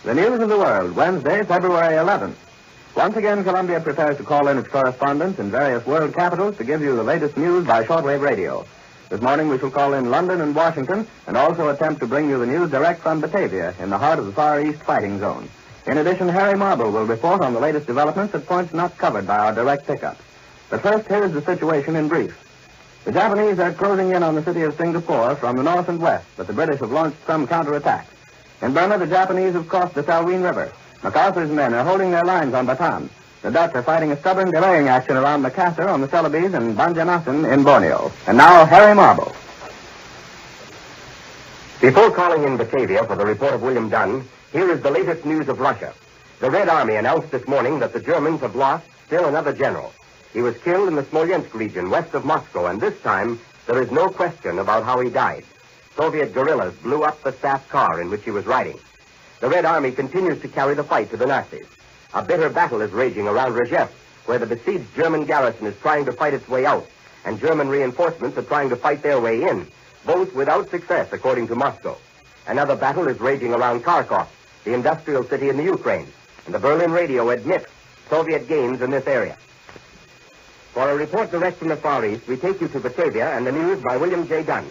The news of the world, Wednesday, February 11th. Once again, Columbia prepares to call in its correspondents in various world capitals to give you the latest news by shortwave radio. This morning we shall call in London and Washington and also attempt to bring you the news direct from Batavia in the heart of the Far East fighting zone. In addition, Harry Marble will report on the latest developments at points not covered by our direct pickup. But first, here is the situation in brief. The Japanese are closing in on the city of Singapore from the north and west, but the British have launched some counterattacks. In Burma, the Japanese have crossed the Salween River. MacArthur's men are holding their lines on Bataan. The Dutch are fighting a stubborn delaying action around Makassar on the Celebes and Banjarmasin in Borneo. And now, Harry Marble. Before calling in Batavia for the report of William Dunn, here is the latest news of Russia. The Red Army announced this morning that the Germans have lost still another general. He was killed in the Smolensk region west of Moscow, and this time there is no question about how he died. Soviet guerrillas blew up the staff car in which he was riding. The Red Army continues to carry the fight to the Nazis. A bitter battle is raging around Rzhev, where the besieged German garrison is trying to fight its way out, and German reinforcements are trying to fight their way in, both without success, according to Moscow. Another battle is raging around Kharkov, the industrial city in the Ukraine, and the Berlin radio admits Soviet gains in this area. For a report direct from the Far East, we take you to Batavia and the news by William J. Dunn.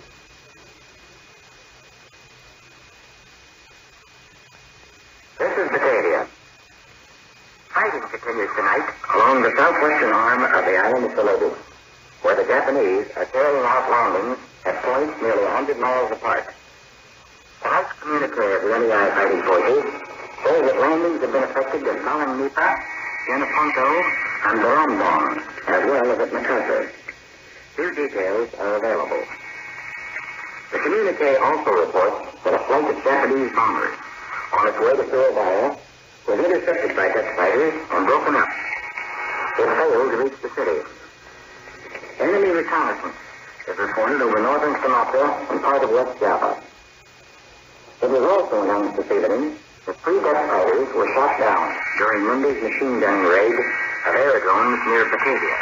This is Batavia. Fighting continues tonight along the southwestern arm of the island of Celebes, where the Japanese are carrying out landings at points nearly 100 miles apart. Tonight's communique of the NEI fighting forces says that landings have been effected at Malang-Nipa, Yenaponto, and Barambong, as well as at Makassar. Few details are available. The communique also reports that a flight of Japanese bombers on its way to Sevareid was intercepted by Dutch fighters and broken up. It failed to reach the city. Enemy reconnaissance is reported over northern Sumatra and part of West Java. It was also announced this evening that 3 Dutch fighters were shot down during Monday's machine gun raid of aerodromes near Batavia.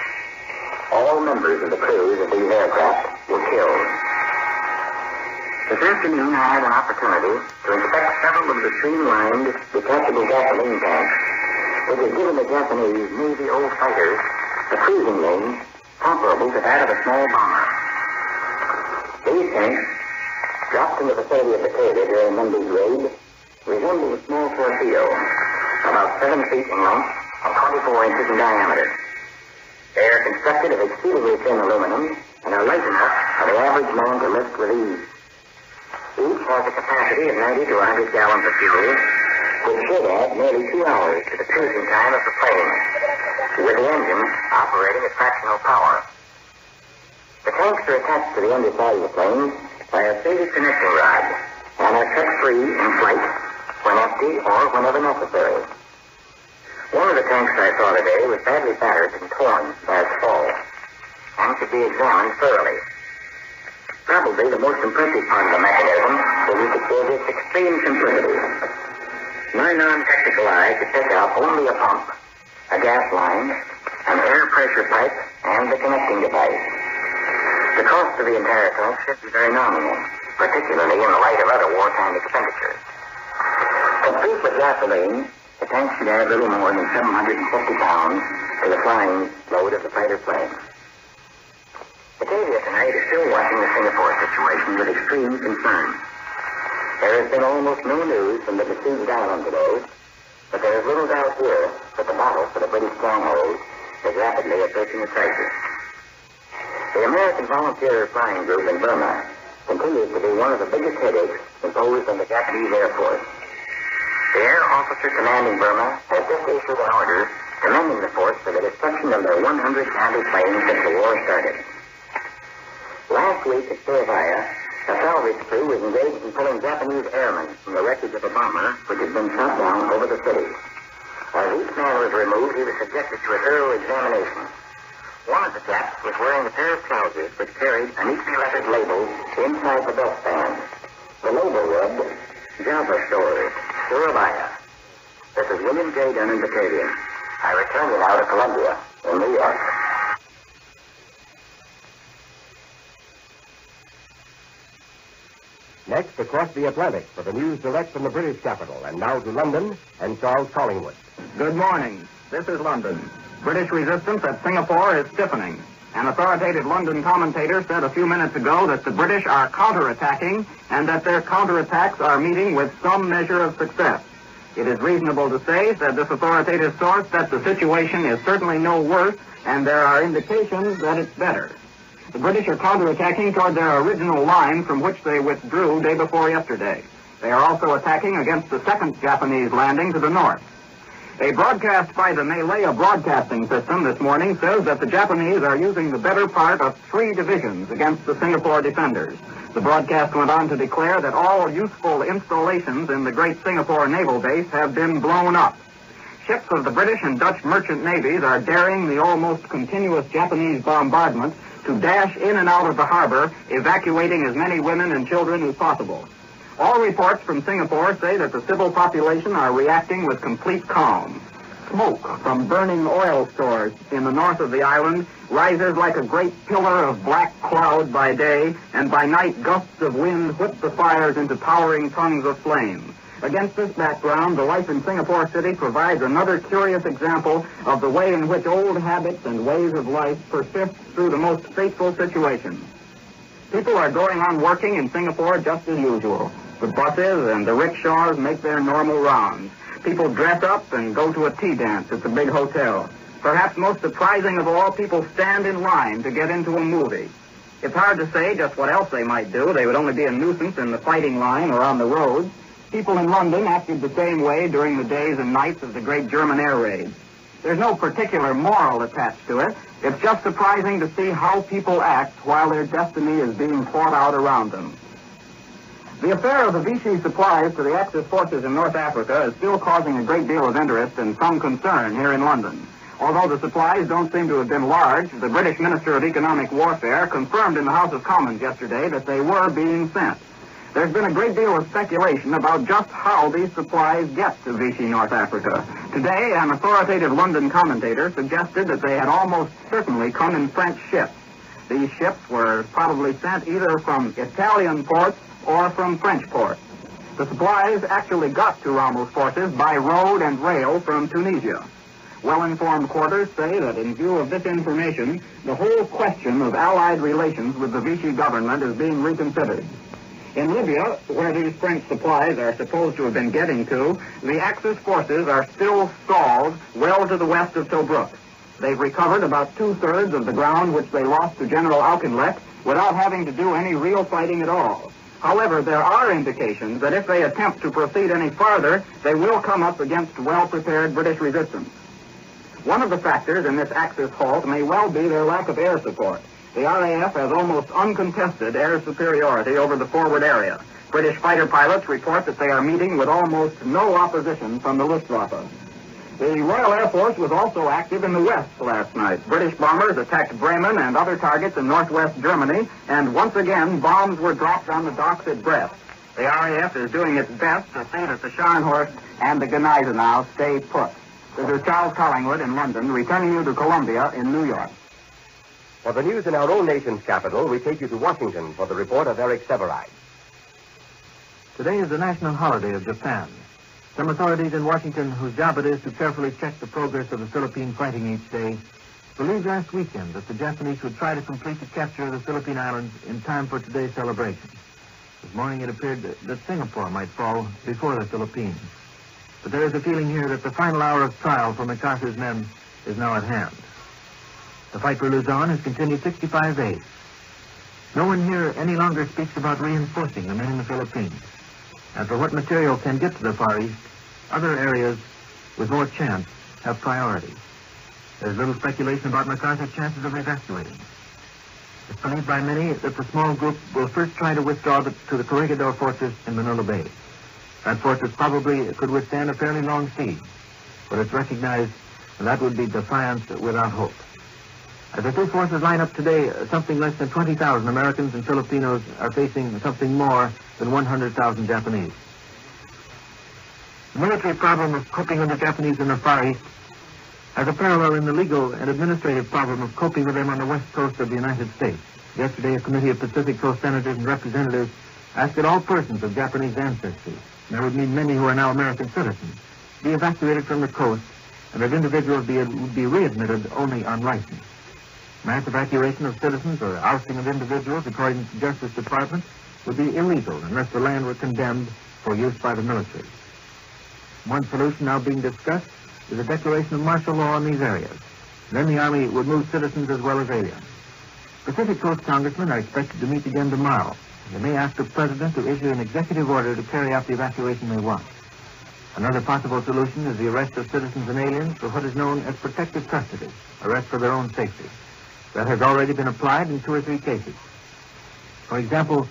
All members of the crews of these aircraft were killed. This afternoon I had an opportunity to inspect several of the streamlined detachable gasoline tanks, which have given the Japanese Navy old fighters a cruising range comparable to that of a small bomber. These tanks, dropped in the vicinity of Batavia during Monday's raid, resemble a small torpedo, about 7 feet in length and 24 inches in diameter. They are constructed of exceedingly thin aluminum and are light enough for the average man to lift with ease. Each has a capacity of 90 to 100 gallons of fuel, which should add nearly 2 hours to the cruising time of the plane, with the engine operating at fractional power. The tanks are attached to the underside of the plane by a stated connecting rod and are cut free in flight when empty or whenever necessary. One of the tanks I saw today was badly battered and torn by its fall and should be examined thoroughly. Probably the most impressive part of the mechanism is its extreme simplicity. My non-technical eye could pick out only a pump, a gas line, an air pressure pipe, and the connecting device. The cost of the entire tank should be very nominal, particularly in the light of other wartime expenditures. Complete with gasoline, the tank should add little more than 750 pounds to the flying load of the fighter plane. Batavia tonight is still watching the Singapore situation with extreme concern. There has been almost no news from the besieged island today, but there is little doubt here that the battle for the British stronghold is rapidly approaching a crisis. The American Volunteer Flying Group in Burma continues to be one of the biggest headaches imposed on the Japanese Air Force. The Air Officer commanding Burma has just issued an order commending the force for the destruction of their 100 anti-planes since the war started. Last week at Sevareid, a salvage crew was engaged in pulling Japanese airmen from the wreckage of a bomber which had been shot down over the city. As each man was removed, he was subjected to a thorough examination. One of the chaps was wearing a pair of trousers which carried a neatly lettered label inside the belt band. The label read, Java Stores, Surabaya. This is William J. Dunn in Batavia. I return you now to Columbia, in New York. Next, across the Atlantic for the news direct from the British capital. And now to London and Charles Collingwood. Good morning. This is London. British resistance at Singapore is stiffening. An authoritative London commentator said a few minutes ago that the British are counterattacking and that their counterattacks are meeting with some measure of success. It is reasonable to say, said this authoritative source, that the situation is certainly no worse and there are indications that it's better. The British are counterattacking toward their original line from which they withdrew day before yesterday. They are also attacking against the second Japanese landing to the north. A broadcast by the Malaya Broadcasting System this morning says that the Japanese are using the better part of 3 divisions against the Singapore defenders. The broadcast went on to declare that all useful installations in the great Singapore naval base have been blown up. Ships of the British and Dutch merchant navies are daring the almost continuous Japanese bombardment to dash in and out of the harbor, evacuating as many women and children as possible. All reports from Singapore say that the civil population are reacting with complete calm. Smoke from burning oil stores in the north of the island rises like a great pillar of black cloud by day, and by night gusts of wind whip the fires into towering tongues of flame. Against this background, the life in Singapore City provides another curious example of the way in which old habits and ways of life persist through the most fateful situations. People are going on working in Singapore just as usual. The buses and the rickshaws make their normal rounds. People dress up and go to a tea dance at the big hotel. Perhaps most surprising of all, people stand in line to get into a movie. It's hard to say just what else they might do. They would only be a nuisance in the fighting line or on the road. People in London acted the same way during the days and nights of the great German air raids. There's no particular moral attached to it. It's just surprising to see how people act while their destiny is being fought out around them. The affair of the Vichy supplies to the Axis forces in North Africa is still causing a great deal of interest and some concern here in London. Although the supplies don't seem to have been large, the British Minister of Economic Warfare confirmed in the House of Commons yesterday that they were being sent. There's been a great deal of speculation about just how these supplies get to Vichy, North Africa. Today, an authoritative London commentator suggested that they had almost certainly come in French ships. These ships were probably sent either from Italian ports or from French ports. The supplies actually got to Rommel's forces by road and rail from Tunisia. Well-informed quarters say that in view of this information, the whole question of Allied relations with the Vichy government is being reconsidered. In Libya, where these French supplies are supposed to have been getting to, the Axis forces are still stalled well to the west of Tobruk. They've recovered about 2/3 of the ground which they lost to General Auchinleck without having to do any real fighting at all. However, there are indications that if they attempt to proceed any farther, they will come up against well-prepared British resistance. One of the factors in this Axis halt may well be their lack of air support. The RAF has almost uncontested air superiority over the forward area. British fighter pilots report that they are meeting with almost no opposition from the Luftwaffe. The Royal Air Force was also active in the west last night. British bombers attacked Bremen and other targets in northwest Germany, and once again, bombs were dropped on the docks at Brest. The RAF is doing its best to see that the Scharnhorst and the Gneisenau stay put. This is Charles Collingwood in London, returning you to Columbia in New York. For the news in our own nation's capital, we take you to Washington for the report of Eric Sevareid. Today is the national holiday of Japan. Some authorities in Washington, whose job it is to carefully check the progress of the Philippine fighting each day, believed last weekend that the Japanese would try to complete the capture of the Philippine Islands in time for today's celebration. This morning it appeared that Singapore might fall before the Philippines. But there is a feeling here that the final hour of trial for MacArthur's men is now at hand. The fight for Luzon has continued 65 days. No one here any longer speaks about reinforcing the men in the Philippines. And for what material can get to the Far East, other areas with more chance have priority. There's little speculation about MacArthur's chances of evacuating. It's believed by many that the small group will first try to withdraw to the Corregidor Fortress in Manila Bay. That fortress probably could withstand a fairly long siege, but it's recognized that would be defiance without hope. As the two forces line up today, something less than 20,000 Americans and Filipinos are facing something more than 100,000 Japanese. The military problem of coping with the Japanese in the Far East has a parallel in the legal and administrative problem of coping with them on the west coast of the United States. Yesterday, a committee of Pacific Coast senators and representatives asked that all persons of Japanese ancestry, and that would mean many who are now American citizens, be evacuated from the coast, and that individuals would be readmitted only on license. Mass evacuation of citizens or ousting of individuals, according to the Justice Department, would be illegal unless the land were condemned for use by the military. One solution now being discussed is a declaration of martial law in these areas. Then the Army would move citizens as well as aliens. Pacific Coast congressmen are expected to meet again tomorrow. They may ask the President to issue an executive order to carry out the evacuation they want. Another possible solution is the arrest of citizens and aliens for what is known as protective custody, arrest for their own safety. That has already been applied in 2 or 3 cases. For example,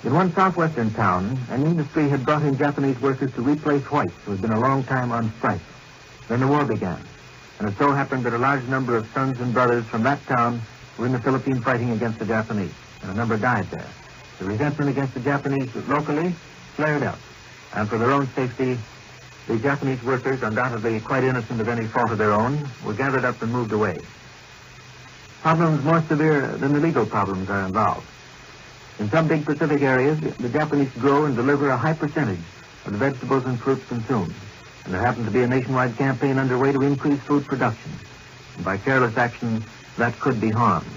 in one southwestern town, an industry had brought in Japanese workers to replace whites who had been a long time on strike. Then the war began, and it so happened that a large number of sons and brothers from that town were in the Philippines fighting against the Japanese, and a number died there. The resentment against the Japanese locally flared up, and for their own safety, the Japanese workers, undoubtedly quite innocent of any fault of their own, were gathered up and moved away. Problems more severe than the legal problems are involved. In some big Pacific areas, the Japanese grow and deliver a high percentage of the vegetables and fruits consumed. And there happens to be a nationwide campaign underway to increase food production. And by careless action, that could be harmed.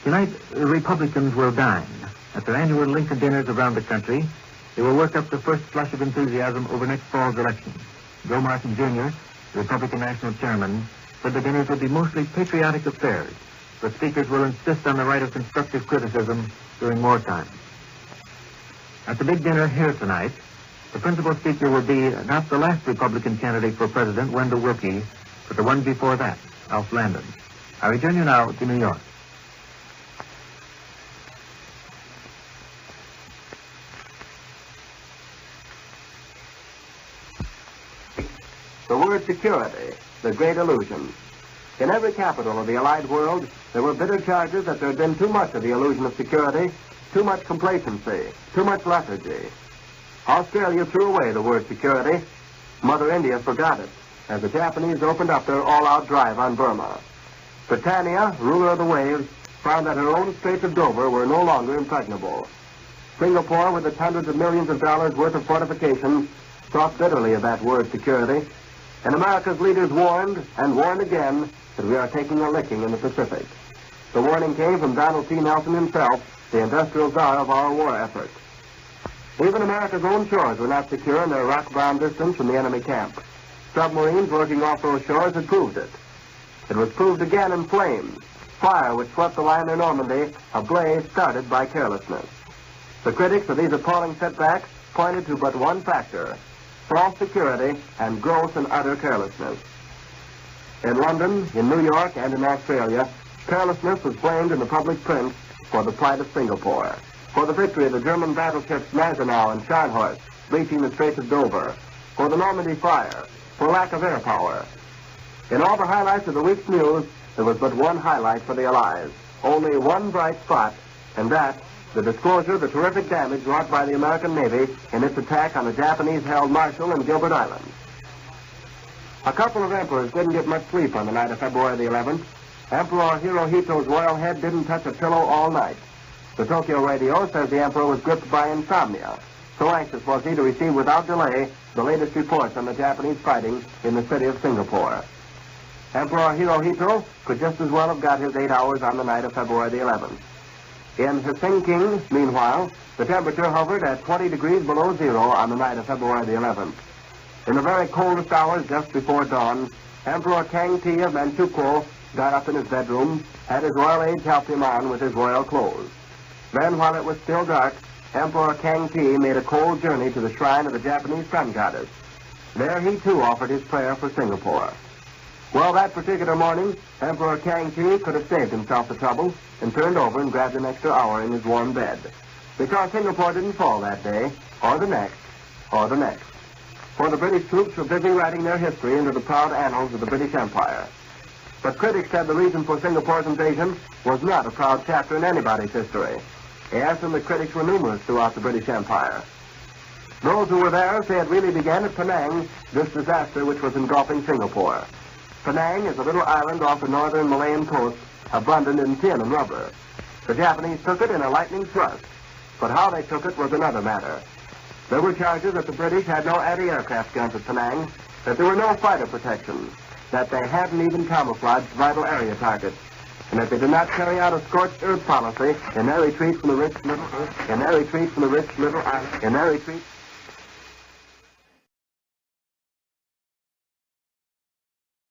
Tonight, the Republicans will dine. At their annual Lincoln dinners around the country, they will work up the first flush of enthusiasm over next fall's election. Joe Martin, Jr., the Republican National Chairman, said the dinners will be mostly patriotic affairs. The speakers will insist on the right of constructive criticism during wartime. At the big dinner here tonight, the principal speaker will be not the last Republican candidate for president, Wendell Willkie, but the one before that, Alf Landon. I return you now to New York. The word security, the great illusion. In every capital of the Allied world, there were bitter charges that there had been too much of the illusion of security, too much complacency, too much lethargy. Australia threw away the word security. Mother India forgot it as the Japanese opened up their all-out drive on Burma. Britannia, ruler of the waves, found that her own Straits of Dover were no longer impregnable. Singapore, with its hundreds of millions of dollars worth of fortifications, thought bitterly of that word security. And America's leaders warned and warned again that we are taking a licking in the Pacific. The warning came from Donald T. Nelson himself, the industrial czar of our war effort. Even America's own shores were not secure in their rock-bound distance from the enemy camp. Submarines working off those shores had proved it. It was proved again in flames, fire which swept the line in Normandy, a blaze started by carelessness. The critics of these appalling setbacks pointed to but one factor: false security and gross and utter carelessness. In London, in New York, and in Australia, carelessness was blamed in the public print for the plight of Singapore, for the victory of the German battleships Gneisenau and Scharnhorst, breaching the Straits of Dover, for the Normandy fire, for lack of air power. In all the highlights of the week's news, there was but one highlight for the Allies, only one bright spot, and that, the disclosure of the terrific damage wrought by the American Navy in its attack on the Japanese-held Marshall and Gilbert Islands. A couple of emperors didn't get much sleep on the night of February the 11th. Emperor Hirohito's royal head didn't touch a pillow all night. The Tokyo radio says the emperor was gripped by insomnia. So anxious was he to receive without delay the latest reports on the Japanese fighting in the city of Singapore. Emperor Hirohito could just as well have got his 8 hours on the night of February the 11th. In Helsinki, meanwhile, the temperature hovered at 20 degrees below zero on the night of February the 11th. In the very coldest hours just before dawn, Emperor Kangti of Manchukuo got up in his bedroom, had his royal aides help him on with his royal clothes. Then, while it was still dark, Emperor Kangti made a cold journey to the shrine of the Japanese sun goddess. There he, too, offered his prayer for Singapore. Well, that particular morning, Emperor Kangti could have saved himself the trouble and turned over and grabbed an extra hour in his warm bed. Because Singapore didn't fall that day, or the next, or the next. For the British troops were busy writing their history into the proud annals of the British Empire. But critics said the reason for Singapore's invasion was not a proud chapter in anybody's history. Yes, and the critics were numerous throughout the British Empire. Those who were there say it really began at Penang, this disaster which was engulfing Singapore. Penang is a little island off the northern Malayan coast, abundant in tin and rubber. The Japanese took it in a lightning thrust. But how they took it was another matter. There were charges that the British had no anti-aircraft guns at Penang, that there were no fighter protections, that they hadn't even camouflaged vital area targets, and that they did not carry out a scorched earth policy in their retreat from the rich little island,